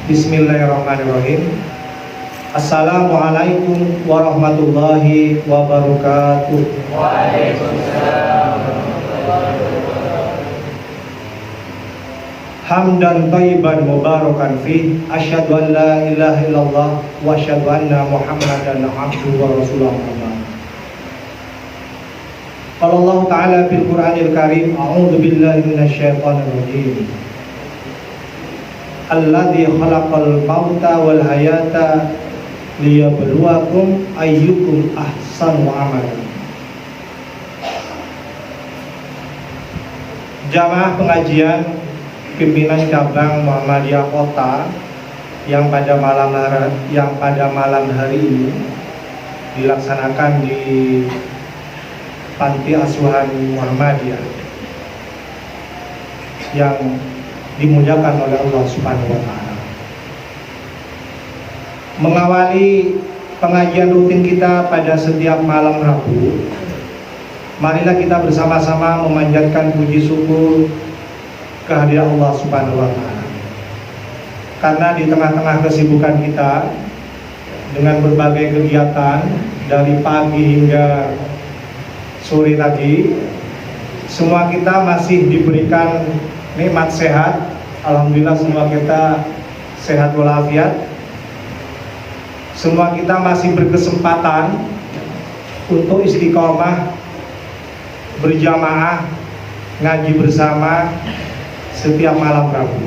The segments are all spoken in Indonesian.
Bismillahirrahmanirrahim. Assalamualaikum warahmatullahi wabarakatuh. Waalaikumsalam warahmatullahi wabarakatuh. Hamdan thayyiban mubarakan fi, asyhadu an la ilaha illallah wa asyhadu anna Muhammadan abduhu wa rasuluh. Qala Allah Ta'ala fil Qur'anil Karim, a'udzu billahi minasyaitonir rajim. Alladzi khalaqal mauta wal hayata liyabluwakum ayyukum ahsanu amalan. Jamaah pengajian pimpinan cabang Muhammadiyah Kota yang pada malam hari ini dilaksanakan di Panti Asuhan Muhammadiyah yang dimuliakan oleh Allah Subhanahu wa Ta'ala. Mengawali pengajian rutin kita pada setiap malam Rabu, marilah kita bersama-sama memanjatkan puji syukur kehadirat Allah Subhanahu wa Ta'ala. Karena di tengah-tengah kesibukan kita dengan berbagai kegiatan dari pagi hingga sore tadi, semua kita masih diberikan nikmat sehat. Alhamdulillah semua kita sehat walafiat. Semua kita masih berkesempatan untuk istiqomah berjamaah ngaji bersama setiap malam Rabu.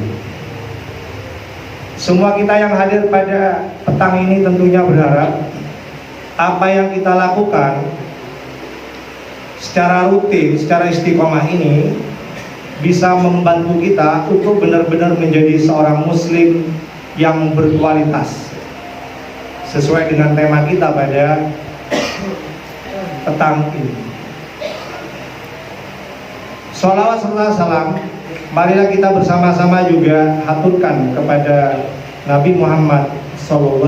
Semua kita yang hadir pada petang ini tentunya berharap apa yang kita lakukan secara rutin, secara istiqomah ini bisa membantu kita untuk benar-benar menjadi seorang muslim yang berkualitas sesuai dengan tema kita pada petang ini. Sholawat serta salam marilah kita bersama-sama juga haturkan kepada Nabi Muhammad SAW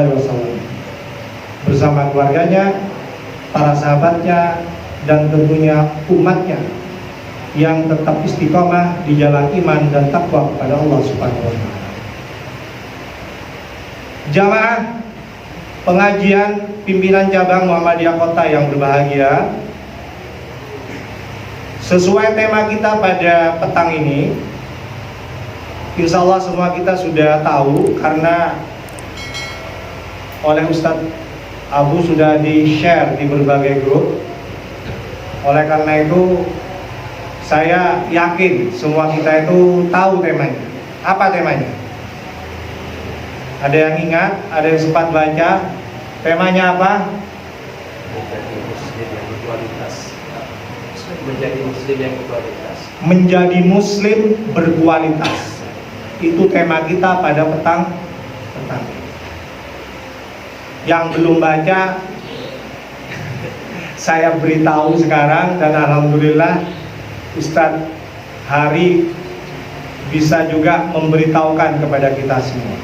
bersama keluarganya, para sahabatnya, dan tentunya umatnya yang tetap istiqomah di jalan iman dan takwa kepada Allah Subhanahu wa Ta'ala. Jamaah pengajian pimpinan cabang Muhammadiyah Kota yang berbahagia, sesuai tema kita pada petang ini, insya Allah semua kita sudah tahu karena oleh Ustadz Abu sudah di-share di berbagai grup. Oleh karena itu saya yakin semua kita itu tahu temanya. Apa temanya? Ada yang ingat? Ada yang sempat baca? Temanya apa? Menjadi muslim yang berkualitas. Menjadi muslim yang berkualitas. Menjadi muslim berkualitas. Itu tema kita pada petang. Yang belum baca, saya beritahu sekarang, dan alhamdulillah Ustadz Hari bisa juga memberitahukan kepada kita semua.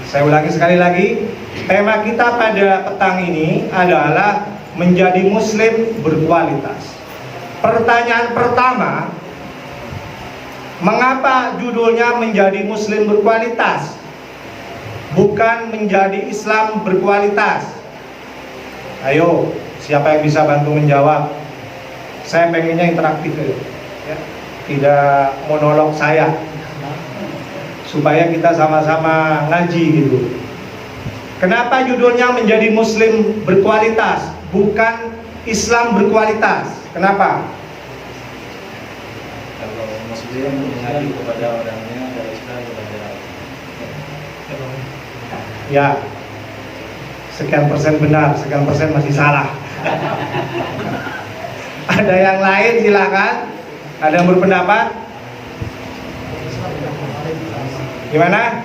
Saya ulangi sekali lagi, tema kita pada petang ini adalah menjadi muslim berkualitas. Pertanyaan pertama, mengapa judulnya menjadi muslim berkualitas, bukan menjadi Islam berkualitas? Ayo, siapa yang bisa bantu menjawab? Saya pengennya interaktif ya. Tidak monolog saya, supaya kita sama-sama ngaji gitu. Kenapa judulnya menjadi muslim berkualitas, bukan Islam berkualitas? Kenapa? Kalau muslim mengabdi kepada orangnya, dari Islam kepada Ya, sekian persen benar, sekian persen masih salah. Ada yang lain silakan. Ada yang berpendapat? Gimana?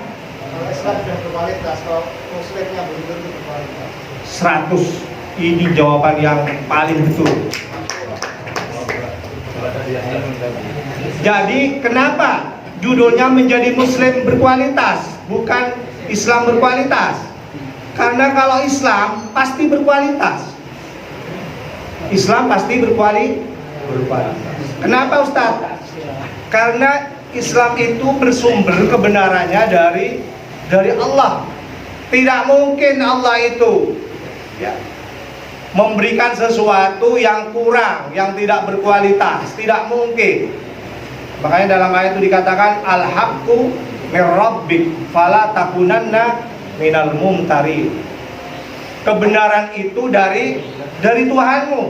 Islam sudah berkualitas, kalau muslimnya belum tentu berkualitas. 100. Ini jawaban yang paling betul. Jadi kenapa judulnya menjadi muslim berkualitas, bukan Islam berkualitas? Karena kalau Islam pasti berkualitas. Islam pasti berkualitas. Kenapa Ustaz? Karena Islam itu bersumber kebenarannya dari dari Allah. Tidak mungkin Allah itu ya, memberikan sesuatu yang kurang, yang tidak berkualitas. Tidak mungkin. Makanya dalam ayat itu dikatakan al-haqqu mir rabbik fala takunanna minal mumtari. Kebenaran itu dari Tuhanmu.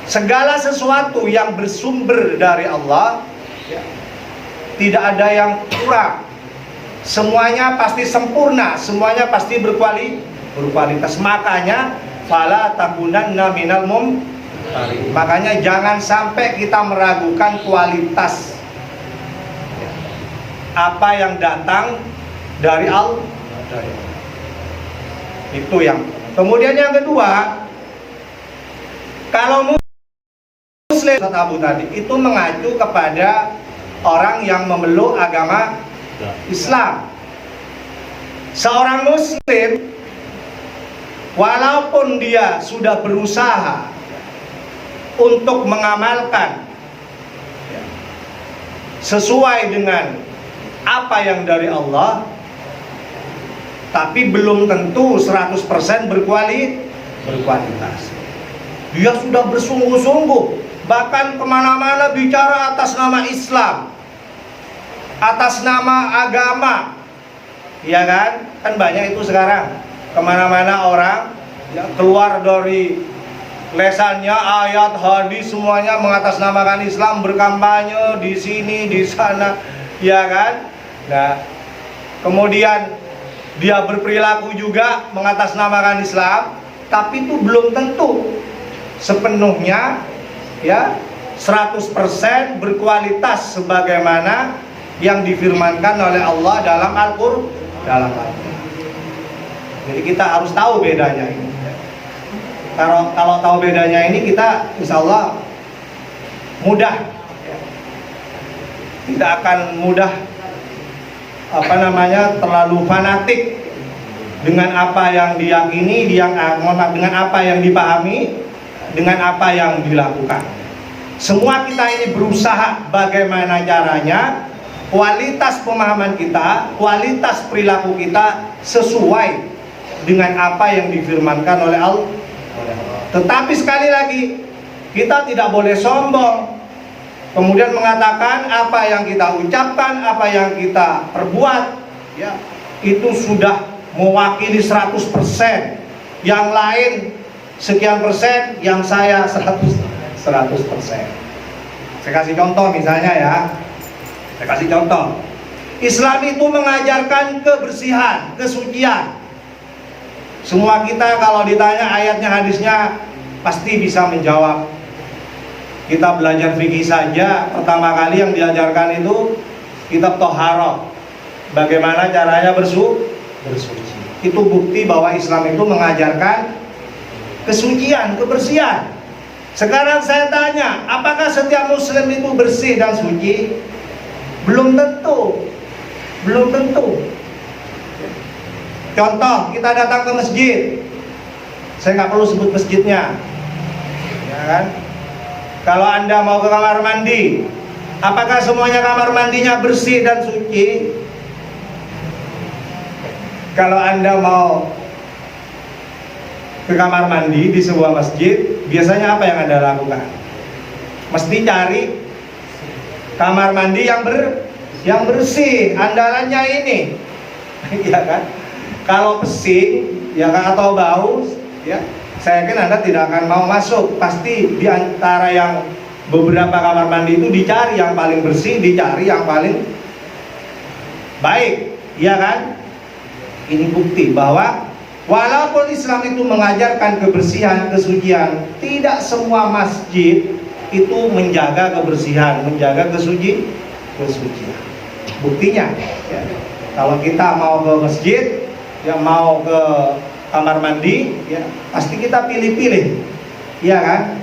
Segala sesuatu yang bersumber dari Allah ya, tidak ada yang kurang. Semuanya pasti sempurna, semuanya pasti berkualitas. Makanya fala takunanna minal mumtari. Makanya jangan sampai kita meragukan kualitas apa yang datang dari Allah. Itu yang. Kemudian yang kedua, kalau Muslim Abu tadi itu mengacu kepada orang yang memeluk agama Islam. Seorang Muslim walaupun dia sudah berusaha untuk mengamalkan sesuai dengan apa yang dari Allah, tapi belum tentu 100% berkualitas. Dia sudah bersungguh-sungguh, bahkan kemana-mana bicara atas nama Islam, atas nama agama, ya kan? Kan banyak itu sekarang. Kemana-mana orang ya, keluar dari lesannya ayat hadis semuanya mengatasnamakan Islam, berkampanye di sini di sana, ya kan? Nah, kemudian dia berperilaku juga mengatasnamakan Islam, tapi itu belum tentu sepenuhnya ya 100% berkualitas sebagaimana yang difirmankan oleh Allah dalam Al-Qur'an. Jadi kita harus tahu bedanya ini. Kalau tahu bedanya ini, kita insya Allah mudah, tidak akan mudah terlalu fanatik dengan apa yang diyakini, dengan apa yang dipahami, dengan apa yang dilakukan. Semua kita ini berusaha bagaimana caranya kualitas pemahaman kita, kualitas perilaku kita sesuai dengan apa yang difirmankan oleh Allah. Tetapi sekali lagi, kita tidak boleh sombong, kemudian mengatakan apa yang kita ucapkan, apa yang kita perbuat ya, itu sudah mewakili 100%. Yang lain sekian persen, yang saya 100%. Saya kasih contoh misalnya ya. Saya kasih contoh. Islam itu mengajarkan kebersihan, kesucian. Semua kita kalau ditanya ayatnya, hadisnya pasti bisa menjawab. Kita belajar fikih saja, pertama kali yang diajarkan itu kitab Thaharah. Bagaimana caranya bersuci. Itu bukti bahwa Islam itu mengajarkan kesucian, kebersihan. Sekarang saya tanya, apakah setiap muslim itu bersih dan suci? Belum tentu. Contoh, kita datang ke masjid. Saya nggak perlu sebut masjidnya, ya kan? Kalau Anda mau ke kamar mandi, apakah semuanya kamar mandinya bersih dan suci? Kalau Anda mau ke kamar mandi di sebuah masjid, biasanya apa yang Anda lakukan? Mesti cari kamar mandi yang bersih, andalannya ini, ya kan? Kalau pesing, ya kan, atau bau, ya, saya yakin Anda tidak akan mau masuk. Pasti di antara yang beberapa kamar mandi itu dicari yang paling bersih, dicari yang paling baik, ya kan? Ini bukti bahwa walaupun Islam itu mengajarkan kebersihan, kesucian, tidak semua masjid itu menjaga kebersihan, menjaga kesucian. Buktinya, ya, kalau kita mau ke masjid, ya mau ke kamar mandi, ya pasti kita pilih-pilih, ya kan?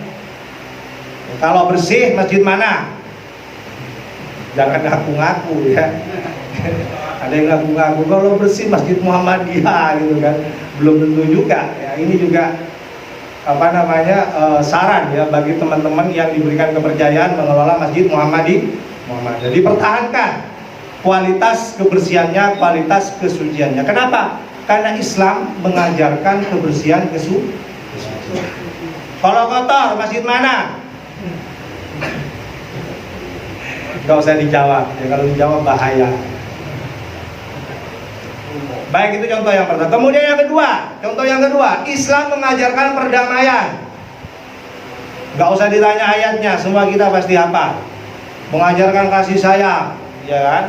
Kalau bersih masjid mana? Jangan ngaku-ngaku ya. Ada yang ngaku-ngaku kalau bersih masjid Muhammadiyah gitu kan, belum tentu juga. Ya, ini juga saran ya bagi teman-teman yang diberikan kepercayaan mengelola masjid Muhammadiyah. Jadi pertahankan kualitas kebersihannya, kualitas kesuciannya. Kenapa? Karena Islam mengajarkan kebersihan kesucian. Kalau kotor, masjid mana? Gak usah dijawab, ya kalau dijawab bahaya. Baik, itu contoh yang pertama. Kemudian yang kedua, contoh yang kedua, Islam mengajarkan perdamaian. Gak usah ditanya ayatnya, semua kita pasti hafal. Mengajarkan kasih sayang, ya kan?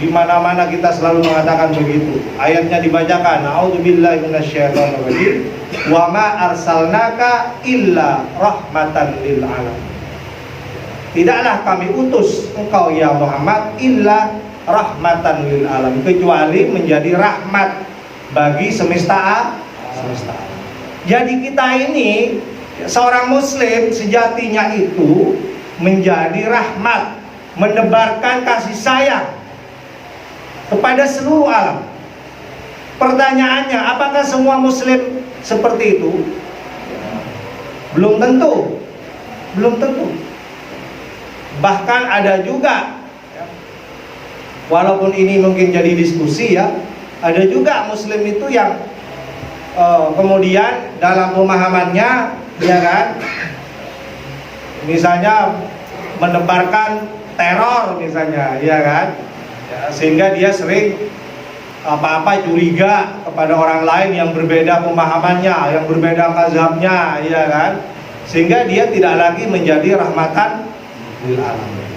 Di mana-mana kita selalu mengatakan begitu. Ayatnya dibacakan, a'udzubillahi minasyaitonirrajim. Wa ma arsalnaka illa rahmatan lil alamin. Tidaklah kami utus engkau ya Muhammad illa rahmatan lil alamin, kecuali menjadi rahmat bagi semesta alam. Jadi kita ini seorang muslim sejatinya itu menjadi rahmat, menebarkan kasih sayang kepada seluruh alam. Pertanyaannya, apakah semua muslim seperti itu? Belum tentu. Belum tentu. Bahkan ada juga, walaupun ini mungkin jadi diskusi ya, ada juga muslim itu yang kemudian dalam pemahamannya, ya kan, misalnya menebarkan teror misalnya, ya kan, ya, sehingga dia sering apa-apa curiga kepada orang lain yang berbeda pemahamannya, yang berbeda mazhabnya, ya kan, sehingga dia tidak lagi menjadi rahmatan lil alamin.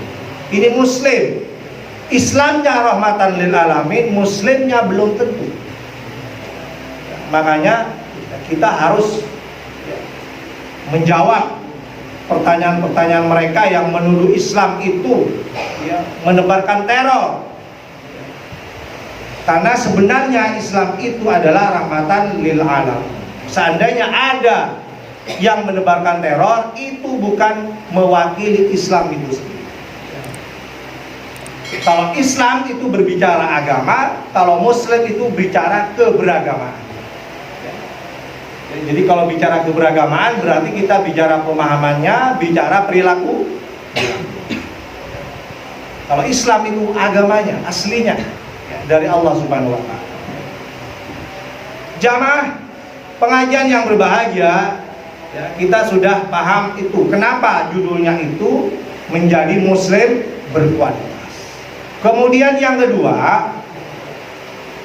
Ini muslim, Islamnya rahmatan lil alamin, muslimnya belum tentu. Makanya kita harus menjawab pertanyaan-pertanyaan mereka yang menuduh Islam itu ya, menebarkan teror. Karena sebenarnya Islam itu adalah rahmatan lil alamin. Seandainya ada yang menebarkan teror, itu bukan mewakili Islam itu sendiri. Kalau Islam itu berbicara agama, kalau Muslim itu bicara keberagamaan. Jadi kalau bicara keberagamaan berarti kita bicara pemahamannya, bicara perilaku. Kalau Islam itu agamanya, aslinya dari Allah Subhanahu wa Ta'ala. Jamaah pengajian yang berbahagia, ya, kita sudah paham itu. Kenapa judulnya itu menjadi Muslim berkualitas. Kemudian yang kedua,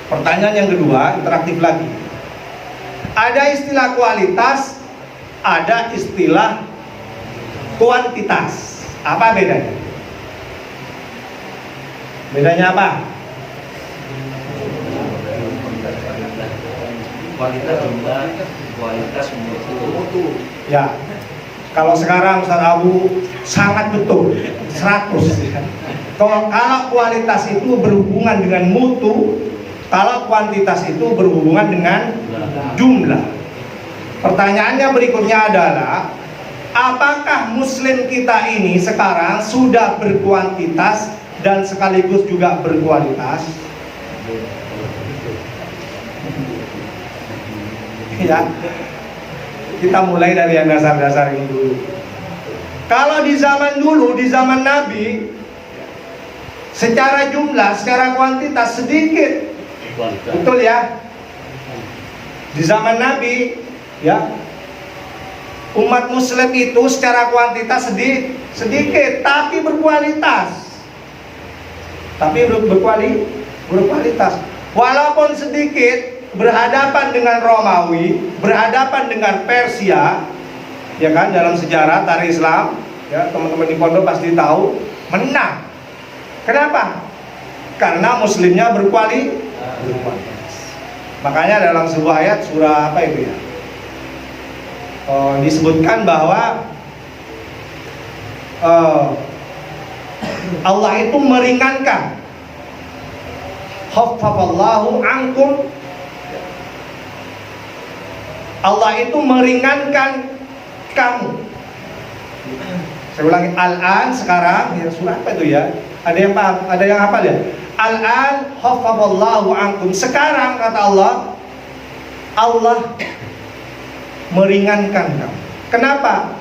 pertanyaan yang kedua, interaktif lagi. Ada istilah kualitas, ada istilah kuantitas. Apa bedanya? Bedanya apa? Kualitas jumlah, kualitas mutu. Ya, kalau sekarang Ustaz Abu sangat betul 100. Kalau kualitas itu berhubungan dengan mutu, kalau kuantitas itu berhubungan dengan jumlah. Pertanyaannya berikutnya adalah, apakah Muslim kita ini sekarang sudah berkuantitas dan sekaligus juga berkualitas? Ya, kita mulai dari yang dasar-dasar ini dulu. Kalau di zaman dulu, di zaman Nabi, secara jumlah, secara kuantitas sedikit. Betul ya? Di zaman Nabi, ya, umat Muslim itu secara kuantitas sedikit, tapi berkualitas. Berkualitas. Walaupun sedikit, berhadapan dengan Romawi, berhadapan dengan Persia, ya kan, dalam sejarah tarikh Islam, ya, teman-teman di pondok pasti tahu, menang. Kenapa? Karena muslimnya berkualitas. Makanya dalam sebuah ayat surah apa itu ya, disebutkan bahwa Allah itu meringankan, khaffafallahu ankum, Allah itu meringankan kamu. Saya ulangi, al-an sekarang, ya, surah apa itu ya? Ada yang paham? Ada yang hafal ya? Al-an khaffafallahu ankum. Sekarang kata Allah, Allah meringankan kamu. Kenapa?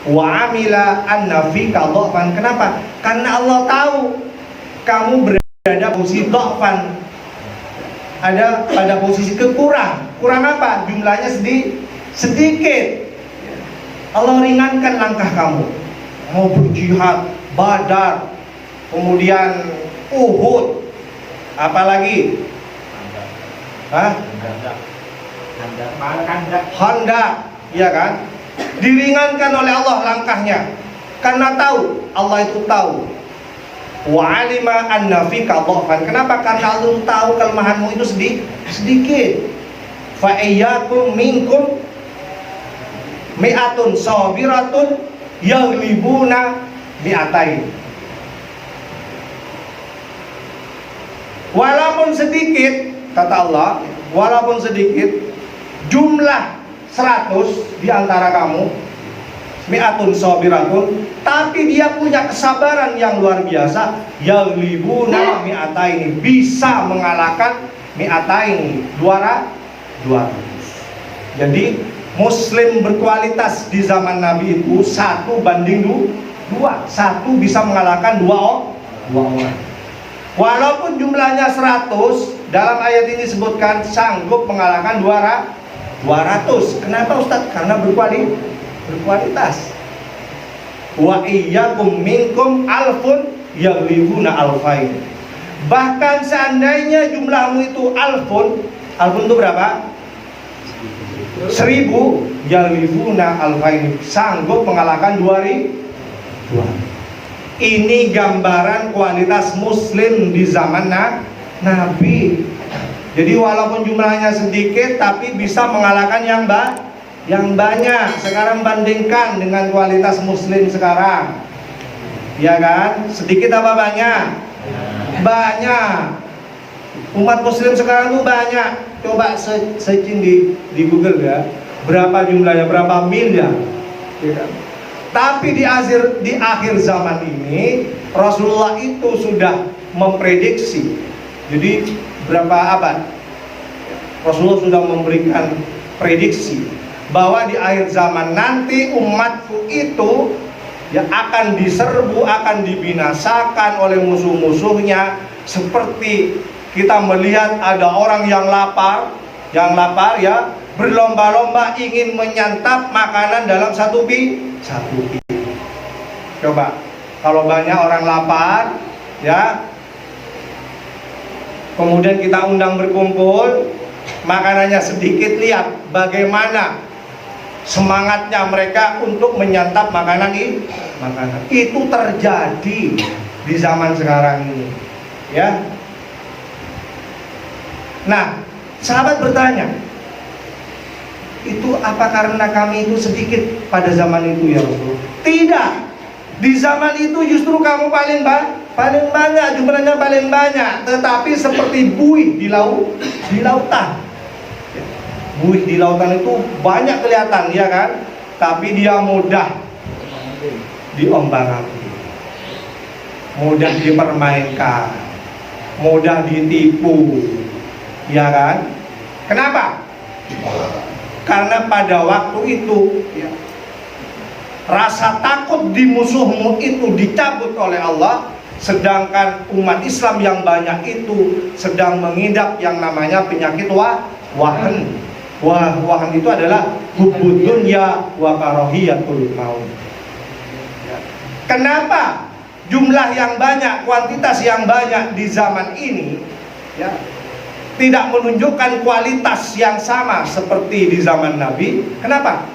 Wa amila anna fika dhafan. Kenapa? Karena Allah tahu kamu berada posisi dhafan, ada pada posisi kurang apa? Jumlahnya sedikit. Allah ringankan langkah kamu. Mau berjihad, Badar, kemudian Uhud, apalagi? Handak, ya kan? Diringankan oleh Allah langkahnya, karena tahu, Allah itu tahu. Wa alima anna fika dhafan. Kenapa? Karena Allah tahu kelemahanmu itu sedikit. Fa iyyakum minkum mi'atun sabiratun yaghlibuna mi'atain. Walaupun sedikit, kata Allah, walaupun sedikit, jumlah 100 di antara kamu, mi'atun sabiratun, tapi dia punya kesabaran yang luar biasa, yaghlibuna mi'ataini, bisa mengalahkan mi'ataini, 200. Jadi Muslim berkualitas di zaman Nabi itu 1 banding 2, 1 bisa mengalahkan 2 orang. Walaupun jumlahnya 100, dalam ayat ini disebutkan sanggup mengalahkan 200. Kenapa Ustaz? Karena berkualitas. Wa iyyakum minkum alfun yaghlibuna alfain. Bahkan seandainya jumlahmu itu alfun itu berapa? 1000, yaghlibuna alfain, sanggup mengalahkan 2000. Ini gambaran kualitas Muslim di zaman Nabi. Jadi walaupun jumlahnya sedikit, tapi bisa mengalahkan yang banyak. Sekarang bandingkan dengan kualitas Muslim sekarang, ya kan? Sedikit apa banyak? Banyak. Umat Muslim sekarang itu banyak. Coba searching di Google ya, berapa jumlahnya, berapa miliar, ya kan? Tapi di akhir zaman ini Rasulullah itu sudah memprediksi. Jadi berapa abad Rasulullah sudah memberikan prediksi bahwa di akhir zaman nanti umatku itu yang akan diserbu, akan dibinasakan oleh musuh-musuhnya. Seperti kita melihat ada orang yang lapar ya, berlomba-lomba ingin menyantap makanan dalam satu piring. Coba kalau banyak orang lapar ya, kemudian kita undang berkumpul, makanannya sedikit, lihat bagaimana semangatnya mereka untuk menyantap makanan itu terjadi di zaman sekarang ini, ya. Nah, sahabat bertanya, itu apa karena kami itu sedikit pada zaman itu ya Rasul? Tidak. Di zaman itu justru kamu paling banyak, jumlahnya paling banyak, tetapi seperti buih di lautan. Buih di lautan itu banyak kelihatan, ya kan? Tapi dia mudah diombang-ambing, mudah dipermainkan, mudah ditipu, ya kan? Kenapa? Karena pada waktu itu ya, rasa takut di musuhmu itu dicabut oleh Allah, sedangkan umat Islam yang banyak itu sedang mengidap yang namanya penyakit wahan. Wahan itu adalah hubbud dunya wa karahiyatul maut. Kenapa jumlah yang banyak, kuantitas yang banyak di zaman ini ya, tidak menunjukkan kualitas yang sama seperti di zaman Nabi? Kenapa?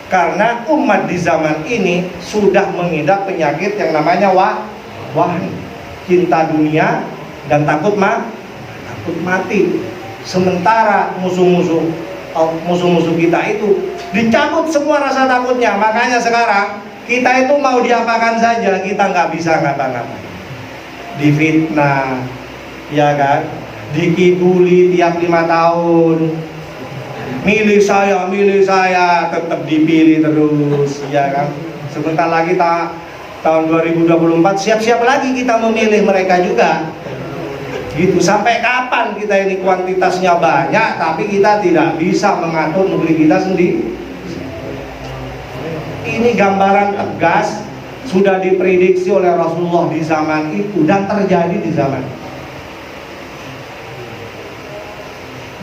Karena umat di zaman ini sudah mengidap penyakit yang namanya wahan, cinta dunia dan takut mati. Sementara musuh-musuh kita itu dicabut semua rasa takutnya. Makanya sekarang kita itu mau diapakan saja kita nggak bisa ngapa-ngapain. Difitnah, ya kan? Dikibuli tiap 5 tahun. Milih saya, tetap dipilih terus, ya kan? Sebentar lagi tahun 2024 siap-siap lagi kita memilih mereka juga. Gitu, sampai kapan kita ini kuantitasnya banyak tapi kita tidak bisa mengatur negeri kita sendiri? Ini gambaran tegas sudah diprediksi oleh Rasulullah di zaman itu dan terjadi di zaman itu.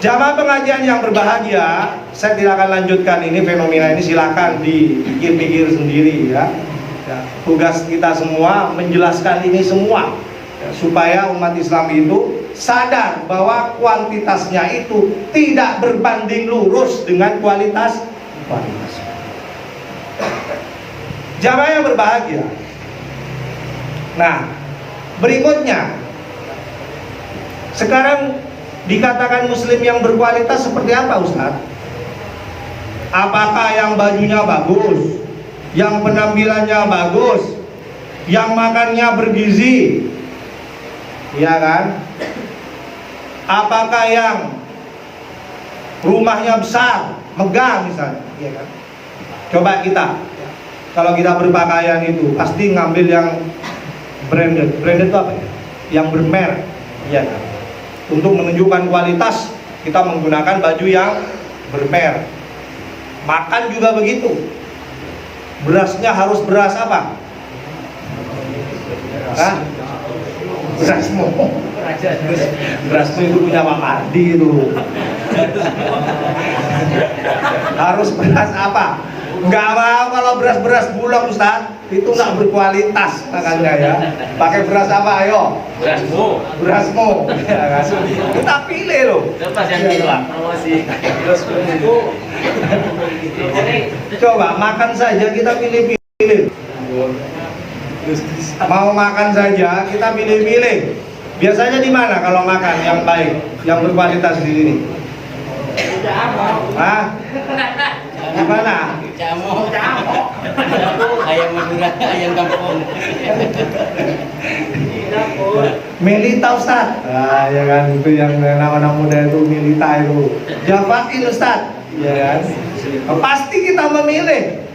Jamaah pengajian yang berbahagia, saya tidak akan lanjutkan ini fenomena ini, silakan dipikir-pikir sendiri ya. Tugas kita semua menjelaskan ini semua ya, supaya umat Islam itu sadar bahwa kuantitasnya itu tidak berbanding lurus dengan kualitas. Jamaah yang berbahagia. Nah, berikutnya sekarang dikatakan muslim yang berkualitas seperti apa, Ustaz? Apakah yang bajunya bagus, yang penampilannya bagus, yang makannya bergizi, ya kan? Apakah yang rumahnya besar, megah misalnya, ya kan? Coba kita, kalau kita berpakaian itu pasti ngambil yang branded. Branded itu apa ya? Yang bermerek, ya kan? Untuk menunjukkan kualitas kita menggunakan baju yang bermerek. Makan juga begitu. Berasnya harus beras apa? Hah? Berasmu. Berasmu itu punya Pak Mardi itu. Harus beras apa? Enggak mau kalau beras-beras bulog, Ustaz. Itu enggak berkualitas makanya ya. Pakai beras apa ayo? Berasmu. Berasmu. Ya kan? Kita pilih loh. Lepas yang bilang promosi. Coba makan saja kita pilih-pilih. Mau makan saja kita pilih-pilih. Biasanya di mana kalau makan yang baik, yang berkualitas di sini? Hah? Di mana? Jamu. Ayam Madura, ayam kampung. Melita, Ustaz. Ah, ya kan, itu yang nama-nama muda itu Melita itu. Jafain, Ustaz. Ya kan? Pasti kita memilih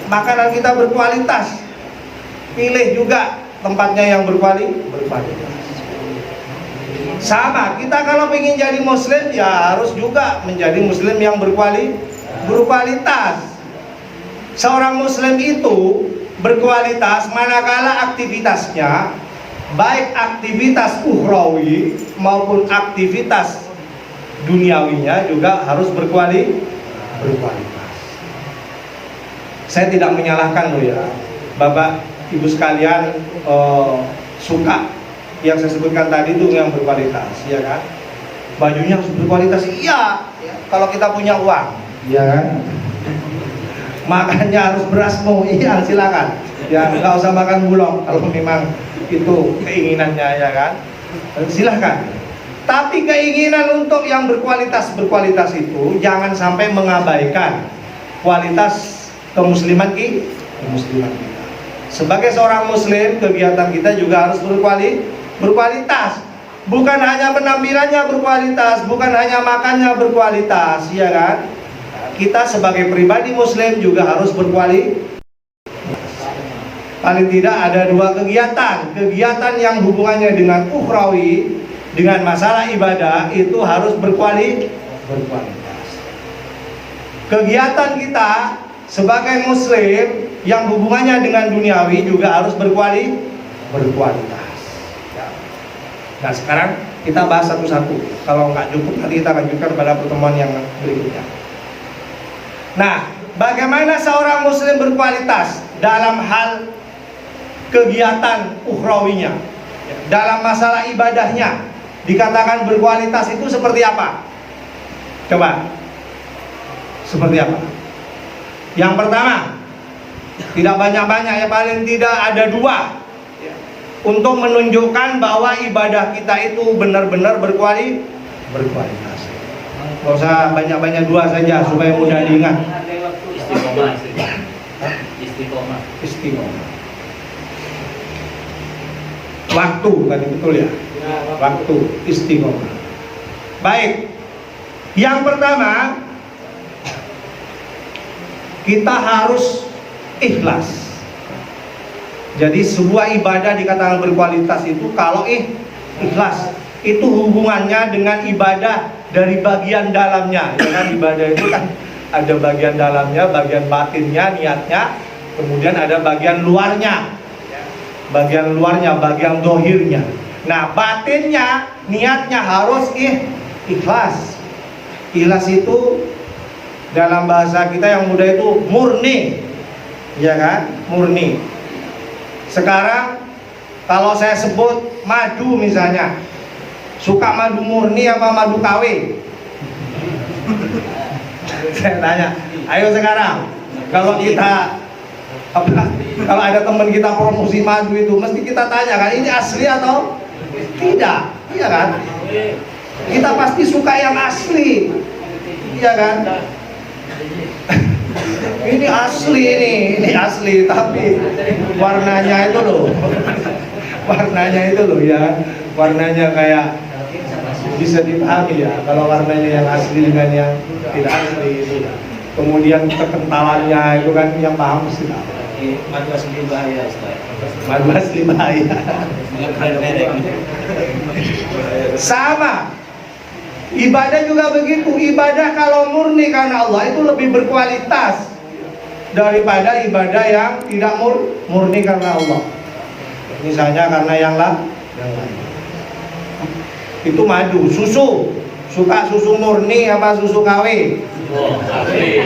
makanan kita berkualitas. Pilih juga tempatnya yang berkualitas. Sama, kita kalau ingin jadi muslim ya harus juga menjadi muslim yang berkualitas. Seorang muslim itu berkualitas manakala aktivitasnya, baik aktivitas ukhrawi maupun aktivitas duniawinya juga harus berkualitas. Saya tidak menyalahkan loh ya, Bapak Ibu sekalian, suka yang saya sebutkan tadi itu yang berkualitas, ya kan? Bajunya harus berkualitas, iya. Kalau kita punya uang, ya kan? Makannya harus berasmu, iya silakan. Ya nggak usah makan bulog kalau memang itu keinginannya, ya kan? Silahkan. Tapi keinginan untuk yang berkualitas itu jangan sampai mengabaikan kualitas kemusliman kita. Sebagai seorang muslim, kegiatan kita juga harus berkualitas. Bukan hanya penampilannya berkualitas, bukan hanya makannya berkualitas, ya kan? Kita sebagai pribadi muslim juga harus berkualitas. Paling tidak ada dua kegiatan yang hubungannya dengan ukhrawi, dengan masalah ibadah itu harus berkualitas. Kegiatan kita sebagai muslim yang hubungannya dengan duniawi juga harus berkualitas. Nah sekarang kita bahas satu-satu. Kalau nggak cukup nanti kita lanjutkan pada pertemuan yang berikutnya. Nah, bagaimana seorang muslim berkualitas dalam hal kegiatan ukhrawinya, dalam masalah ibadahnya, dikatakan berkualitas itu seperti apa? Coba, seperti apa? Yang pertama, tidak banyak-banyak, ya paling tidak ada dua, untuk menunjukkan bahwa ibadah kita itu benar-benar berkualitas. Gak usah banyak-banyak, dua saja supaya mudah diingat. Istiqomah. Waktu tadi betul ya? Waktu istiqomah. Baik. Yang pertama, kita harus ikhlas. Jadi sebuah ibadah dikatakan berkualitas itu kalau ikhlas. Itu hubungannya dengan ibadah dari bagian dalamnya. Ya kan, ibadah itu kan ada bagian dalamnya, bagian batinnya, niatnya, Kemudian ada bagian luarnya, bagian dohirnya. Nah, batinnya, niatnya harus ikhlas. Ikhlas itu dalam bahasa kita yang mudah itu murni, ya kan? Murni. Sekarang kalau saya sebut madu misalnya, suka madu murni apa madu KW? Saya tanya, ayo sekarang kalau kita kalau ada teman kita promosi madu itu, mesti kita tanya kan, ini asli atau tidak? Iya kan? Kita pasti suka yang asli, iya kan? Ini asli, ini asli, tapi warnanya itu loh, ya, warnanya kayak bisa dipahami ya. Kalau warnanya yang asli dengan yang tidak asli itu, kemudian kekentalannya itu kan yang paham mesti tahu. Madu asli bahaya, Ustaz. Madu asli bahaya. Sama. Ibadah juga begitu. Ibadah kalau murni karena Allah itu lebih berkualitas daripada ibadah yang tidak murni karena Allah. Misalnya karena yang lain. Itu madu, susu. Suka susu murni apa susu KW? Oh, asli.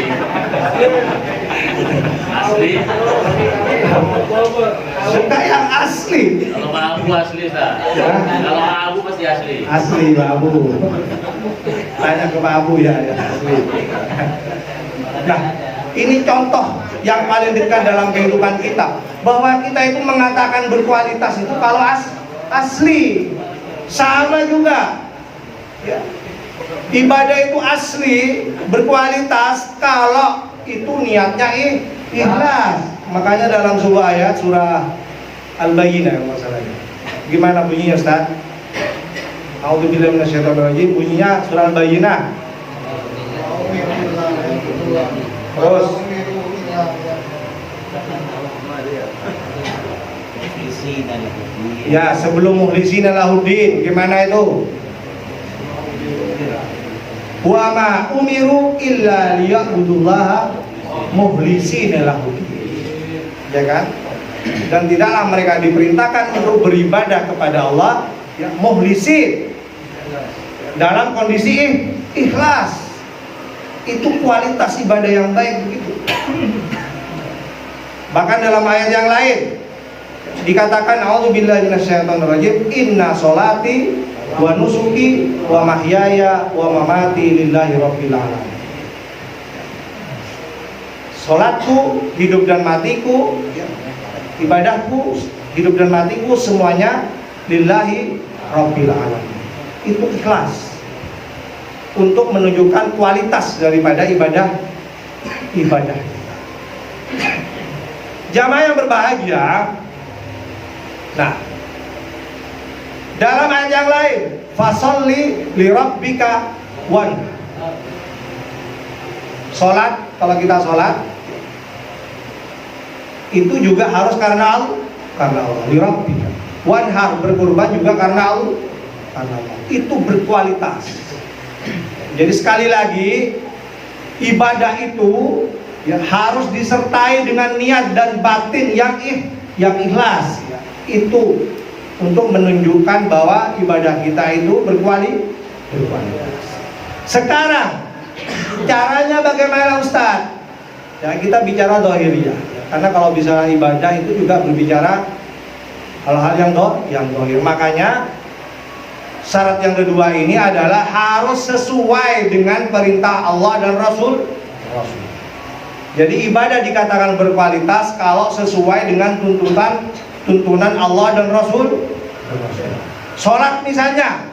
Asli. Suka yang asli. Kalau abu asli, Ustaz. Ya. Kalau abu pasti asli. Asli Pak Abu. Tanya ke Pak Abu ya, asli. Nah, ini contoh yang paling dekat dalam kehidupan kita, bahwa kita itu mengatakan berkualitas itu kalau asli. Sama juga ya. Ibadah itu asli, berkualitas kalau itu niatnya ikhlas. Makanya dalam sebuah ayat surah Al-Bayyinah masalahnya. Gimana bunyinya, Ustaz? A'udzubillahi minasyaitonirrajim. Bunyinya surah Al-Bayyinah. Terus ya, sebelum mukhlisina lahuddin, gimana itu? Wa ma umiru illa liya'budullaha mukhlisina lahuddin. Ya kan? Dan tidaklah mereka diperintahkan untuk beribadah kepada Allah ya, mukhlisin, dalam kondisi ikhlas. Itu kualitas ibadah yang baik begitu. Bahkan dalam ayat yang lain dikatakan a'udzubillahi minasyaitonirrajim, inna sholati wa nusuki wa mahyaya wa mamati lillahi rabbil alamin. Salatku, hidup dan matiku, ibadahku, hidup dan matiku semuanya lillahi rabbil alamin. Itu ikhlas untuk menunjukkan kualitas daripada ibadah. Jamaah yang berbahagia. Nah, dalam ayat yang lain, fasolli li rabbika wan. Salat, kalau kita salat itu juga harus karena Allah, li rabbika. Wanhar, berkurban juga karena Allah. Itu berkualitas. Jadi sekali lagi, ibadah itu ya harus disertai dengan niat dan batin yang ikhlas. Itu untuk menunjukkan bahwa ibadah kita itu berkualitas. Sekarang caranya bagaimana, Ustaz? Ya, kita bicara dohiriyah. Karena kalau bisa ibadah itu juga berbicara hal-hal yang dohir. Makanya syarat yang kedua ini adalah harus sesuai dengan perintah Allah dan Rasul. Jadi ibadah dikatakan berkualitas kalau sesuai dengan tuntunan Allah dan Rasul. Sholat misalnya,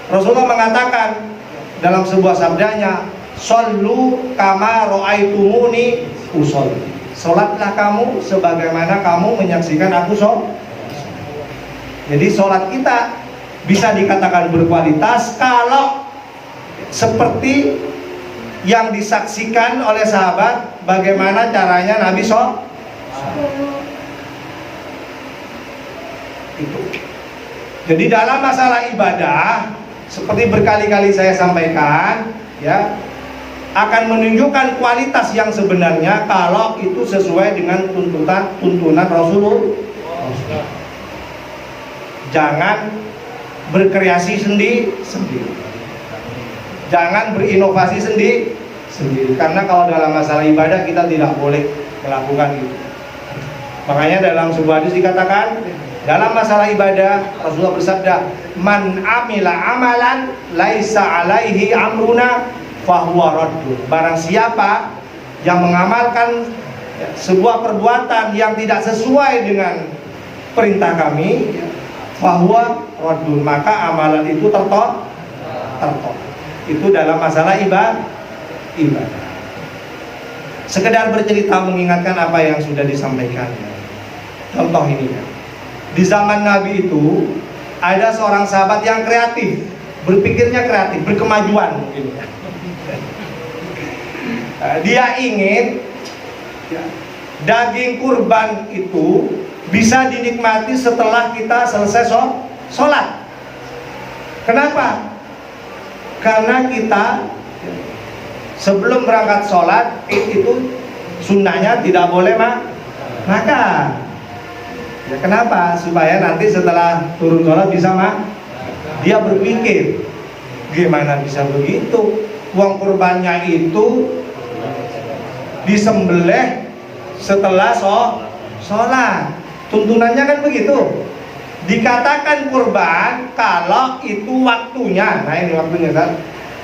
Rasulullah mengatakan dalam sebuah sabdanya, "Shollu kama ra'aitumuni usolli." Sholatlah kamu sebagaimana kamu menyaksikan aku sholat. Jadi sholat kita bisa dikatakan berkualitas kalau seperti yang disaksikan oleh sahabat bagaimana caranya Nabi sholat. Itu. Jadi dalam masalah ibadah, seperti berkali-kali saya sampaikan, ya, akan menunjukkan kualitas yang sebenarnya kalau itu sesuai dengan tuntunan Rasulullah. Jangan berkreasi sendiri. Jangan berinovasi sendiri. Karena kalau dalam masalah ibadah kita tidak boleh melakukan itu. Makanya dalam sebuah hadis dikatakan, dalam masalah ibadah Rasulullah bersabda, "Man amila amalan laisa alaihi amruna fahuwa raddun." Barang siapa yang mengamalkan sebuah perbuatan yang tidak sesuai dengan perintah kami, fahuwa raddun, maka amalan itu tertolak. Itu dalam masalah ibadah. Sekedar bercerita mengingatkan apa yang sudah disampaikan. Contoh ini ya. Di zaman Nabi itu ada seorang sahabat yang kreatif, berpikirnya kreatif, berkemajuan mungkin. Dia ingin daging kurban itu bisa dinikmati setelah kita selesai sholat. Kenapa? Karena kita sebelum berangkat sholat itu sunnahnya tidak boleh makan. Ya, kenapa? Supaya nanti setelah turun sholat bisa Dia berpikir, gimana bisa begitu? Uang kurbannya itu disembelih setelah sholat. Tuntunannya kan begitu. Dikatakan kurban kalau itu waktunya. Nah ini waktunya kan.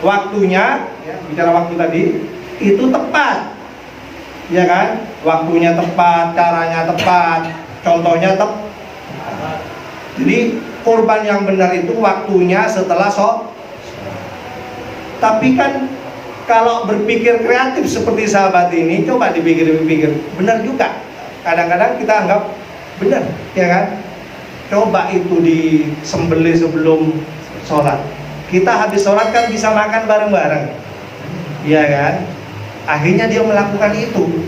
Waktunya, ya, bicara waktu tadi, itu tepat. Ya kan? Waktunya tepat, caranya tepat, contohnya tepat. Jadi kurban yang benar itu waktunya setelah sholat. Tapi kan kalau berpikir kreatif seperti sahabat ini, coba dipikir-pikir, benar juga. Kadang-kadang kita anggap benar, ya kan? Coba itu disembelih sebelum sholat. Kita habis sholat kan bisa makan bareng-bareng, ya kan? Akhirnya dia melakukan itu.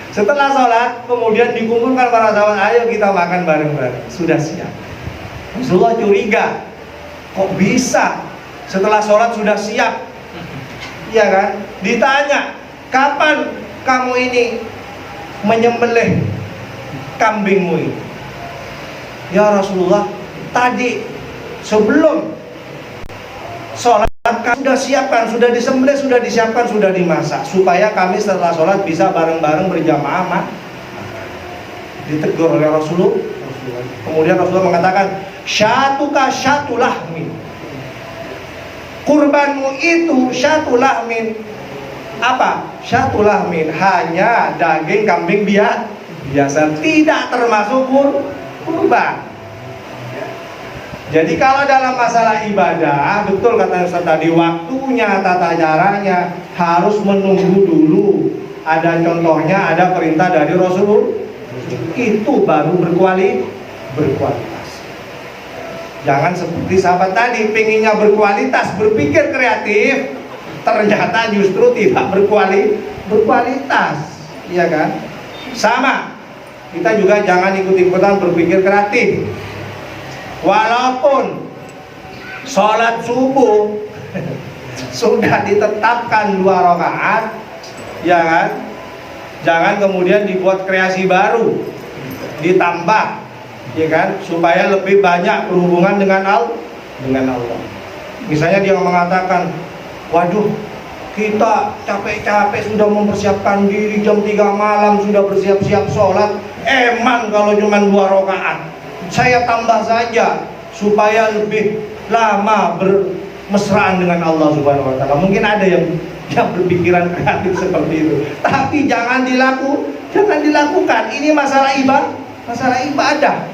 Setelah sholat, kemudian dikumpulkan para sahabat, ayo kita makan bareng-bareng. Sudah siap. Rasulullah curiga, kok bisa setelah sholat sudah siap? Iya kan? Ditanya, kapan kamu ini menyembelih kambingmu ini? Ya Rasulullah, tadi sebelum sholat kami sudah siapkan, sudah disembelih, sudah disiapkan, sudah dimasak, supaya kami setelah sholat bisa bareng-bareng berjamaah. Ditegur oleh Rasulullah. Kemudian Rasulullah mengatakan, syatuka syatulahmin, kurbanmu itu syatulahmin. Apa? Syatulahmin, hanya daging kambing biasa, tidak termasuk kurban. Jadi kalau dalam masalah ibadah, betul kata Ustaz tadi, waktunya, tata caranya harus menunggu dulu. Ada contohnya, ada perintah dari Rasulullah. Itu baru berkualitas. Jangan seperti sahabat tadi, pengennya berkualitas, berpikir kreatif, ternyata justru tidak berkualitas. Iya kan? Sama, kita juga jangan ikut-ikutan berpikir kreatif. Walaupun sholat subuh sudah ditetapkan 2 rakaat, ya kan? Jangan kemudian dibuat kreasi baru, ditambah, ya kan? Supaya lebih banyak berhubungan dengan Allah. Misalnya dia mengatakan, waduh, kita capek-capek sudah mempersiapkan diri jam 3 malam, sudah bersiap-siap sholat. Emang kalau cuma 2 rakaat, saya tambah saja supaya lebih lama bermesraan dengan Allah Subhanahu wa taala. Mungkin ada yang berpikiran kreatif seperti itu. Tapi jangan dilakukan. Ini masalah ibadah.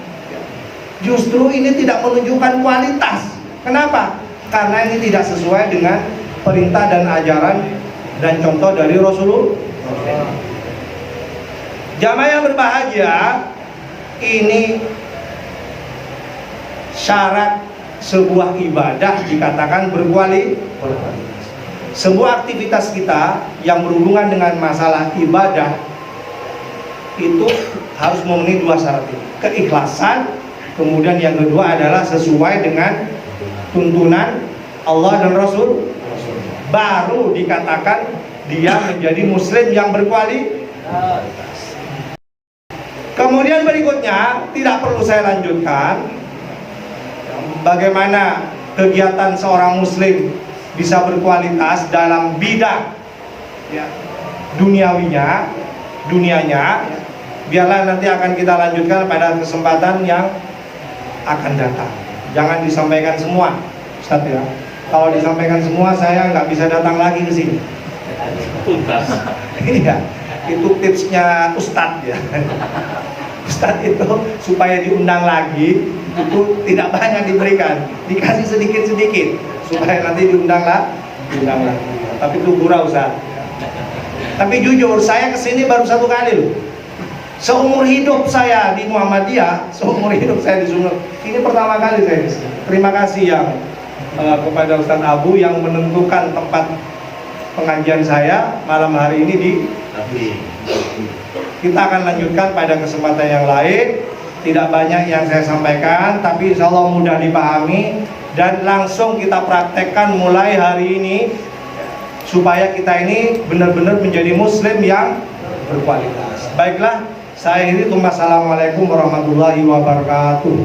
Justru ini tidak menunjukkan kualitas. Kenapa? Karena ini tidak sesuai dengan perintah dan ajaran dan contoh dari Rasulullah. Jamaah yang berbahagia, ini syarat sebuah ibadah dikatakan berkualitas. Sebuah aktivitas kita yang berhubungan dengan masalah ibadah itu harus memenuhi 2 syarat ini. Keikhlasan, kemudian yang kedua adalah sesuai dengan tuntunan Allah dan Rasul. baru dikatakan dia menjadi muslim yang berkualitas. Kemudian berikutnya, tidak perlu saya lanjutkan bagaimana kegiatan seorang muslim bisa berkualitas dalam bidang duniawinya, dunianya. Biarlah nanti akan kita lanjutkan pada kesempatan yang akan datang. Jangan disampaikan semua, Ustaz ya. Kalau disampaikan semua, saya nggak bisa datang lagi ke sini. Tuntas. Iya, itu tipsnya Ustadz ya. Ustadz itu supaya diundang lagi itu tidak banyak diberikan, dikasih sedikit-sedikit supaya nanti diundang lagi. Tapi itu gurau Ustadz. Tapi jujur, saya kesini baru 1 kali loh. Seumur hidup saya di Muhammadiyah, seumur hidup saya di Sumur, ini pertama kali saya di sini. Terima kasih yang kepada Ustadz Abu yang menentukan tempat pengajian saya malam hari ini di. Kita akan lanjutkan pada kesempatan yang lain. Tidak banyak yang saya sampaikan, tapi insya Allah mudah dipahami dan langsung kita praktekkan mulai hari ini supaya kita ini benar-benar menjadi muslim yang berkualitas. Baiklah, saya akhiri. Assalamualaikum warahmatullahi wabarakatuh.